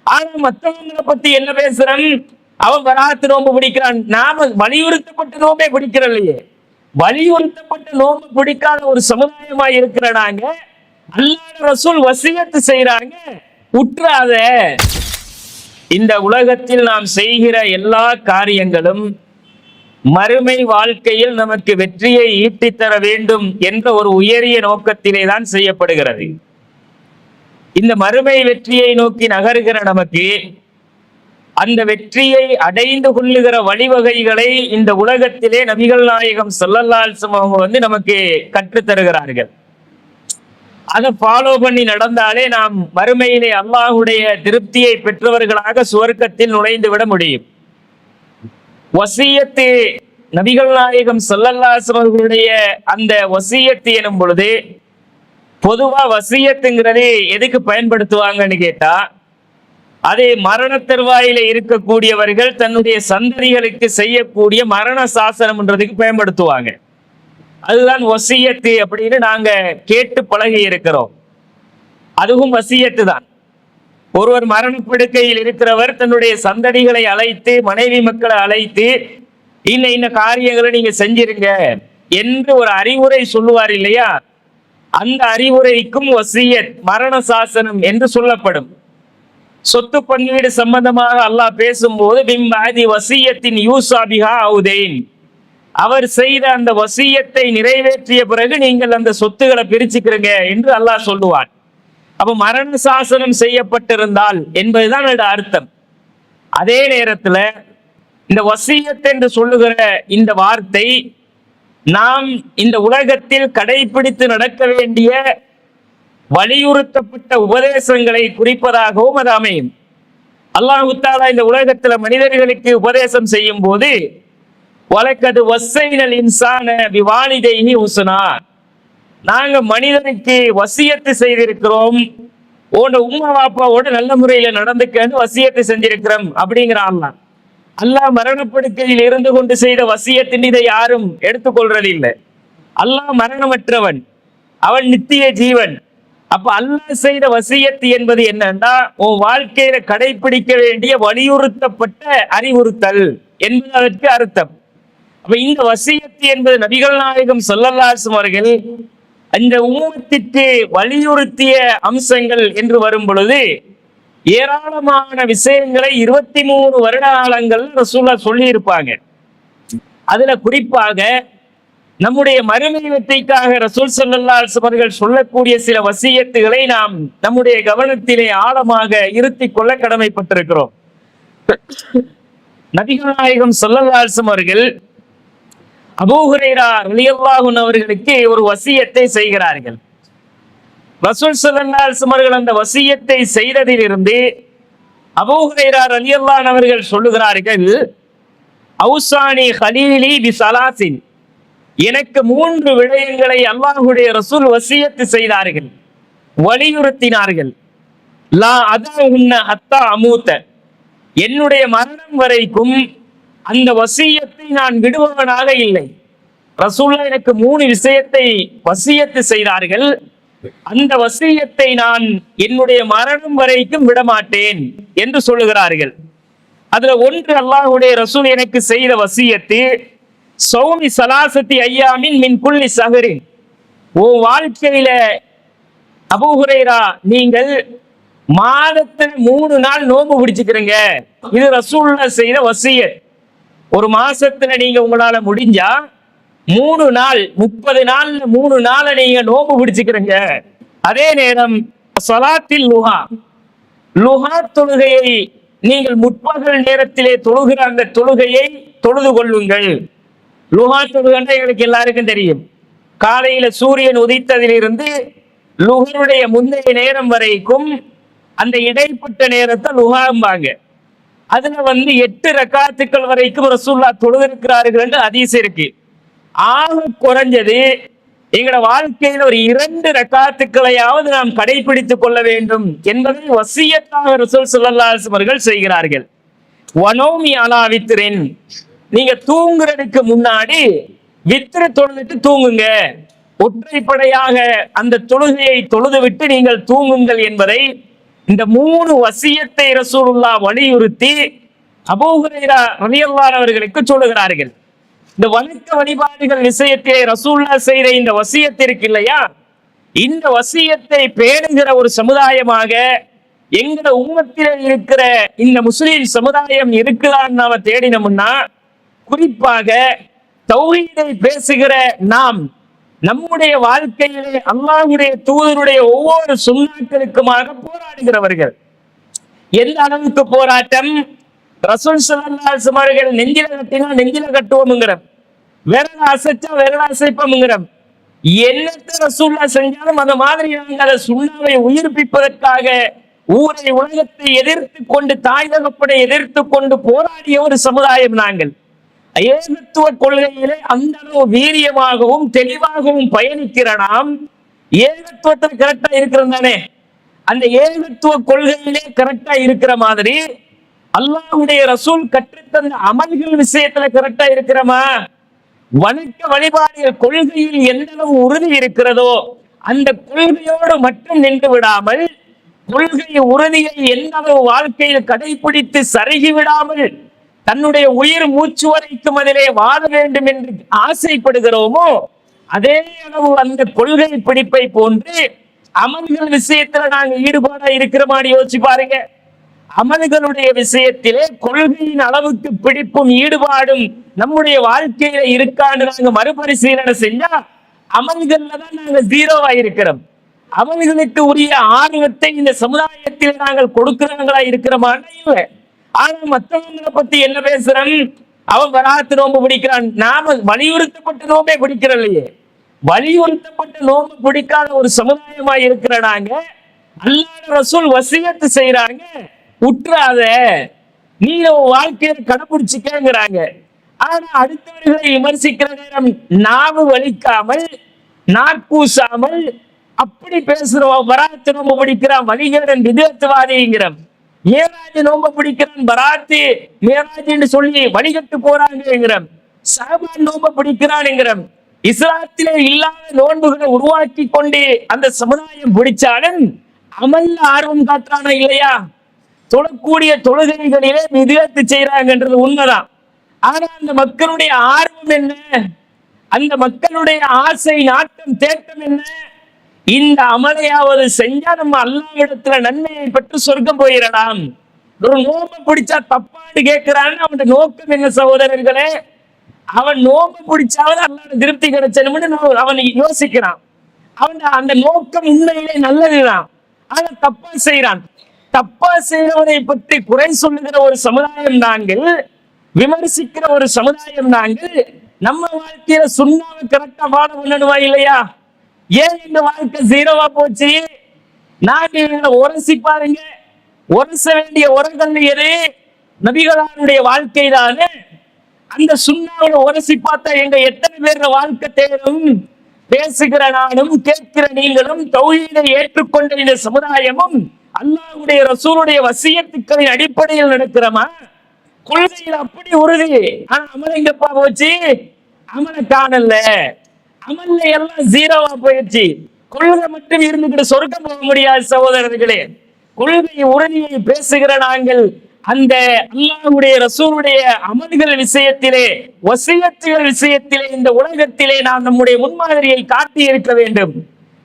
ஆனா மற்றவங்களை பத்தி என்ன பேசுறோம்? அவன் வராத்து நோம்பு பிடிக்கிறான், நாம வலியுறுத்தப்பட்ட நோம்பே பிடிக்கிறோம் இல்லையே. வலியுறுத்தப்பட்ட நோம்பு பிடிக்காத ஒரு சமுதாயமா இருக்கிற நாங்க அல்லாஹ் ரசூல் வசியத்து செய்யறாங்க, உற்றாத. இந்த உலகத்தில் நாம் செய்கிற எல்லா காரியங்களும் மறுமை வாழ்க்கையில் நமக்கு வெற்றியை ஈட்டித்தர வேண்டும் என்ற ஒரு உயரிய நோக்கத்திலே தான் செய்யப்படுகிறது. இந்த மறுமை வெற்றியை நோக்கி நகருகிற நமக்கு அந்த வெற்றியை அடைந்து கொள்ளுகிற வழிவகைகளை இந்த உலகத்திலே நபிகள் நாயகம் ஸல்லல்லாஹு அலைஹி வஸல்லம் நமக்கு கற்றுத் தருகிறார்கள். அதை ஃபாலோ பண்ணி நடந்தாலே நாம் மறுமையிலே அல்லாஹ்வுடைய திருப்தியை பெற்றவர்களாக சுவர்க்கத்தில் நுழைந்து விட முடியும். வசியத்து, நபிகள் நாயகம் ஸல்லல்லாஹு அலைஹி வஸல்லம் அந்த வசியத்து எனும் பொழுது பொதுவா வசியத்துங்கிறது எதுக்கு பயன்படுத்துவாங்கன்னு கேட்டா, அதே மரண தருவாயில இருக்கக்கூடியவர்கள் தன்னுடைய சந்ததிகளுக்கு செய்யக்கூடிய மரண சாசனம்ன்றதுக்கு பயன்படுத்துவாங்க. அதுதான் வசியத்து அப்படின்னு நாங்க கேட்டு பழகி இருக்கிறோம். அதுவும் வசியத்து தான். ஒருவர் மரணப்படுக்கையில் இருக்கிறவர் தன்னுடைய சந்ததிகளை அழைத்து, மனைவி மக்களை அழைத்து, இன்ன காரியங்களை நீங்க செஞ்சிருங்க என்று ஒரு அறிவுரை சொல்லுவார் இல்லையா, அந்த அறிவுரைக்கும் வசியத், மரண சாசனம் என்று சொல்லப்படும். சொத்து பங்கீடு சம்பந்தமாக அல்லாஹ் பேசும்போது பிம்பாதி வசியத்தின் யூசா பிஹா அவுதைன், அவர் செய்த அந்த வசியத்தை நிறைவேற்றிய பிறகு நீங்கள் அந்த சொத்துக்களை பிரிச்சுக்கிறீங்க என்று அல்லாஹ் சொல்லுவார். அப்ப மரண சாசனம் செய்யப்பட்டிருந்தால் என்பதுதான் அதோட அர்த்தம். அதே நேரத்துல இந்த வசியத் என்று சொல்லுகிற இந்த வார்த்தை நாம் இந்த உலகத்தில் கடைபிடித்து நடக்க வேண்டிய வலியுறுத்தப்பட்ட உபதேசங்களை குறிப்பதாகவும் அது அமையும். அல்லாஹ் தஆலா இந்த உலகத்துல மனிதர்களுக்கு உபதேசம் செய்யும் போது வலக்கது வஸ்ஸைனல் இன்சான பிவாலிதைஹி ஹுஸ்னா, நாங்க மனிதனுக்கு வசியத்து செய்திருக்கிறோம், உன்னோட உம்மா வாப்பாவோட நல்ல முறையில நடந்துக்கன்னு வசியத்து செஞ்சிருக்கிறோம் அப்படிங்கிற அல்லாஹ். அல்லாஹ் மரணப்படுக்கையில் இருந்து கொண்டு செய்த வசியத்தின் இதை யாரும் எடுத்துக்கொள்றது இல்லை. அல்லாஹ் மரணமற்றவன், அவன் நித்திய ஜீவன். அப்ப அல்லாஹ் செய்த வசியத்து என்பது என்னன்னா, உன் வாழ்க்கையில கடைபிடிக்க வேண்டிய வலியுறுத்தப்பட்ட அறிவுறுத்தல் என்பது அதற்கு அர்த்தம். அப்ப இந்த வசியத்து என்பது நபிகள் நாயகம் ஸல்லல்லாஹு அலைஹி வஸல்லம் அவர்கள் அந்த உம்மத்திற்கு வலியுறுத்திய அம்சங்கள் என்று வரும் பொழுது ஏராளமான விஷயங்களை 23 வருட காலங்கள் ரசூலுல்லாஹ் சொல்லி இருப்பாங்க. அதுல குறிப்பாக நம்முடைய மறுமை வெற்றிக்காக ரசூல் ஸல்லல்லாஹு அலைஹி வஸல்லம் அவர்கள் சொல்லக்கூடிய சில வசியத்துகளை நாம் நம்முடைய கவனத்திலே ஆழமாக இருத்திக் கொள்ள கடமைப்பட்டிருக்கிறோம். நபிகள் நாயகம் ஸல்லல்லாஹு அலைஹி வஸல்லம் அவர்கள் அபூ ஹுரைரா ரலியல்லாஹு அன்ஹு அவர்களுக்கு ஒரு வசியத்தை செய்கிறார்கள். ரசூல் ஸல்லல்லாஹு அலைஹி வஸல்லம் அவர்கள் அந்த வசியத்தை செய்ததிலிருந்து அபூ ஹுரைரா ரலியல்லாஹு அன்ஹு அவர்கள் சொல்லுகிறார்கள், அவுசானி ஹலீலி பிஸலாசின், எனக்கு 3 விடயங்களை அல்லாஹ்வுடைய ரசூல் வசியத்து செய்தார்கள், வலியுறுத்தினார்கள். லா அதஉன்ன ஹத்தா அமூத, என்னுடைய மரணம் வரைக்கும் அந்த வசியத்தை நான் விடுபவனாக இல்லை. ரசூலுல்லாஹ் எனக்கு 3 விஷயத்தை வசியத்து செய்தார்கள், அந்த வசியத்தை நான் என்னுடைய மரணம் வரைக்கும் விடமாட்டேன் என்று சொல்லுகிறார்கள். அதுல ஒன்று, அல்லாஹ்வுடைய ரசூல் எனக்கு செய்த வசியத்து சௌமி ஸலாசத்தி ஐயாமின் மின் குல்லி ஸஹரின், ஓ வாழ்க்கையில அபூ ஹுரைரா நீங்கள் மாதத்துல 3 நாள் நோன்பு பிடிச்சுக்கிறீங்க. இது ரசூலுல்லாஹ் செய்த வசியத். ஒரு மாசத்துல நீங்க உங்களால முடிஞ்சா 3 நாள், 30 நாள்ல 3 நாளை நீங்க நோன்பு பிடிச்சுக்கிறீங்க. அதே நேரம் ஸலாத்தில் லுஹா, லுஹா தொழுகையை நீங்கள் முற்பகல் நேரத்திலே தொழுகிற அந்த தொழுகையை தொழுது கொள்ளுங்கள். லுஹா தொழுகைன்னா எங்களுக்கு எல்லாருக்கும் தெரியும். காலையில சூரியன் உதித்ததிலிருந்து லுஹருடைய முந்தைய நேரம் வரைக்கும் அந்த இடைப்பட்ட நேரத்தை லுஹாம்பாங்க. அதுல 8 ரக்காத்துக்கள் வரைக்கும் ரசூலுல்லாஹ் தொழுதிருக்கிறார்கள் என்று ஹதீஸ் இருக்கு. ஆக குறைஞ்சது எங்களோட வாழ்க்கையில் ஒரு 2 ரக்காத்துக்களையாவது நாம் கடைபிடித்துக் கொள்ள வேண்டும் என்பதை வசியத்தாக ரசூல் ஸல்லல்லாஹு அலைஹி வஸல்லம் அவர்கள் செய்கிறார்கள். வனோமி அலா வித்ரின், நீங்க தூங்குறதுக்கு முன்னாடி வித்ரு தொழுதுட்டு தூங்குங்க, ஒற்றைப்படையாக அந்த தொழுகையை தொழுது விட்டு நீங்கள் தூங்குங்கள் என்பதை இந்த 3 வசியத்தை ரசூலுல்லாஹ் வலியுறுத்தி அபூ ஹுரைரா ரலியல்லாஹு அவர்களுக்கு சொல்லுகிறார்கள். இந்த வணக்க வழிபாடுகள் விஷயத்தை ரசூலுல்லாஹ் செய்த இந்த வசியத்திற்கு இல்லையா, இந்த வசியத்தை பேணுகிற ஒரு சமுதாயமாக எங்கட உம்மத்திலே இருக்கிற இந்த முஸ்லிம் சமுதாயம் இருக்குதான்னு நாம தேடினோம்னா, குறிப்பாக தௌஹீதை பேசுகிற நாம் நம்முடைய வாழ்க்கையிலே அல்லாஹ்வுடைய தூதருடைய ஒவ்வொரு சுன்னாக்களுக்குமாக போராடுகிறவர்கள். எந்த அளவுக்கு போராட்டம்? ரசூல் ஸல்லல்லாஹு அலைஹி வஸல்லம் அவர்கள் நெஞ்சில கட்டினா நெஞ்சில கட்டுவோம்ங்கிறோம், விரல அசைச்சா விரல அசைப்போம்ங்கிறோம். என்னத்தை ரசூலுல்லாஹ் செஞ்சாலும் அந்த மாதிரி நாங்கள் அந்த சுன்னாவை உயிர்ப்பிப்பதற்காக ஊரை உலகத்தை எதிர்த்து கொண்டு தாய் தகப்பனை எதிர்த்து கொண்டு போராடிய ஒரு சமுதாயம் நாங்கள். ஏகத்துவ கொள்கையிலே அந்த அளவு வீரியமாகவும் தெளிவாகவும் பயணிக்கிற நாம் ஏகத்துவத்தில் கரெக்டா இருக்கிறோம் தானே. அந்த ஏகத்துவ கொள்கையிலே கரெக்டா இருக்கிற மாதிரி அல்லாஹ்வுடைய ரசூல் கற்றுத்தந்த அமல்கள் விஷயத்துல கரெக்டா இருக்கிறோமா? வணக்க வழிபாடுகள் கொள்கையில் எந்த அளவு உறுதி இருக்கிறதோ அந்த கொள்கையோடு மட்டும் நின்று விடாமல், கொள்கை உறுதியை எந்த அளவு வாழ்க்கையில் கடைபிடித்து சருகி விடாமல் தன்னுடைய உயிர் மூச்சு வரைக்கும் அதிலே வாழ வேண்டும் என்று ஆசைப்படுகிறோமோ, அதே அளவு அந்த கொள்கை பிடிப்பை போன்று அமல்கள் விஷயத்துல நாங்க ஈடுபாடா இருக்கிற மாதிரி யோசிச்சு பாருங்க. அமல்களுடைய விஷயத்திலே கொள்கையின் அளவுக்கு பிடிப்பும் ஈடுபாடும் நம்முடைய வாழ்க்கையில இருக்கான்னு நாங்க மறுபரிசீலனை செஞ்சா அமல்கள்ல தான் நாங்க ஜீரோவா இருக்கிறோம். அமல்களுக்கு உரிய ஆர்வத்தை இந்த சமுதாயத்தில் நாங்கள் கொடுக்கிறவங்களா இருக்கிறோமான்னா இல்லை. ஆனா மற்றவங்களை பத்தி என்ன பேசுறோம்? அவன் வராத்து நோம்பு பிடிக்கிறான், நாம வலியுறுத்தப்பட்ட நோம்பே பிடிக்கிறோம் இல்லையே. வலியுறுத்தப்பட்ட நோம்பு பிடிக்காத ஒரு சமுதாயமா இருக்கிற நாங்க அல்லாஹ் ரசூல் வசியத்து செய்யறாங்க, உற்றாத நீ வாழ்க்கையை கடைபிடிச்சுக்கிறாங்க. ஆனா அடுத்தவர்களை விமர்சிக்கிற நேரம் நாம வலிக்காமல் நாக்கூசாமல் அப்படி பேசுறோம். வராத்து நோம்பு பிடிக்கிறான் வலிகரன் விதத்துவாதிங்கிறோம், மேராஜ் நோம்ப பிடிக்கிறான் பராத்து மேராஜ் என்று சொல்லி வழிகட்டு போறாங்கிறோம், ஷாபான் நோம்ப பிடிக்கிறான்ங்கிறோம். இஸ்லாத்திலே இல்லாத நோன்புகளை உருவாக்கி கொண்டு அந்த சமுதாயம் பிடிச்சாலும் அமல்ல ஆர்வம் காட்டுறானா இல்லையா? தொழக்கூடிய தொழுகைகளிலே விதத்து செய்யறாங்கன்றது உண்மைதான். ஆனா அந்த மக்களுடைய ஆர்வம் என்ன? அந்த மக்களுடைய ஆசை நாட்டம் தேட்டம் என்ன? இந்த அமலையாவது செஞ்சா நம்ம அல்லாஹ்விடத்துல நன்மையை பெற்று சொர்க்கம் போயிடலாம். ஒரு நோம்பு பிடிச்சா தப்பான்னு கேட்கிறான்னு அவன் நோக்கம் என்ன சகோதரர்களே? அவன் நோம்பு பிடிச்சாவது அல்லாஹ்வுடைய திருப்தி கிடைச்சணும்னு அவன் யோசிக்கிறான். அவன் அந்த நோக்கம் உண்மையிலே நல்லதுதான். ஆனா தப்பா செய்யறான். தப்பா செய்யறவனை பற்றி குறை சொல்லுகிற ஒரு சமுதாயம் நாங்கள், விமர்சிக்கிற ஒரு சமுதாயம் நாங்கள். நம்ம வாழ்க்கையில சுண்ணாவை கரெக்டா ஃபாலோ பண்ணணுமா இல்லையா? ஏன் இந்த வாழ்க்கை ஜீரோவா போச்சு? நாங்க உரசி பாருங்க, உரச வேண்டிய உரங்கள் எது? நபிகளாருடைய வாழ்க்கை தானே. அந்த சுண்ணாவில உரசி பார்த்தா எங்க எத்தனை பேர் வாழ்க்கை தேரும்? பேசுகிற நானும் கேட்கிற நீங்களும் தௌஹீதை ஏற்றுக்கொண்ட இந்த சமுதாயமும் அல்லாஹ்வுடைய ரசூலுடைய வசியத்துக்களின் அடிப்படையில் நடக்கிறோமா? கொள்கையில் அப்படி உறுதி. ஆனா அமல் எங்கப்பா போச்சு? அமலை காணல. அமல்ல எல்லாம் ஜீரோவா போயிடுச்சு. கொள்கை மட்டும் இருந்துகிட்டு சொர்க்கம் போக முடியாது சகோதரர்களே. கொள்கை உறுதியை பேசுகிற நாங்கள் அந்த அல்லாஹ்வுடைய ரசூலுடைய அமல்கள் விஷயத்திலே வசியத்துகள் விஷயத்திலே இந்த உலகத்திலே நாம் நம்முடைய முன்மாதிரியை காட்டி இருக்க வேண்டும்.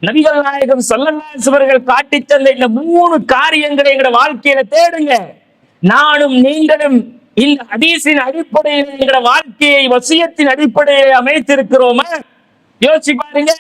நபிகள் நாயகம் ஸல்லல்லாஹு அலைஹி வஸல்லம் காட்டி தந்த இந்த 3 காரியங்களை எங்க வாழ்க்கையில தேடுங்க. நானும் நீங்களும் இந்த ஹதீஸின் அடிப்படையில் எங்க வாழ்க்கையை வசியத்தின் அடிப்படையில் அமைத்திருக்கிறோமா? யோசிச்சு பாருங்க.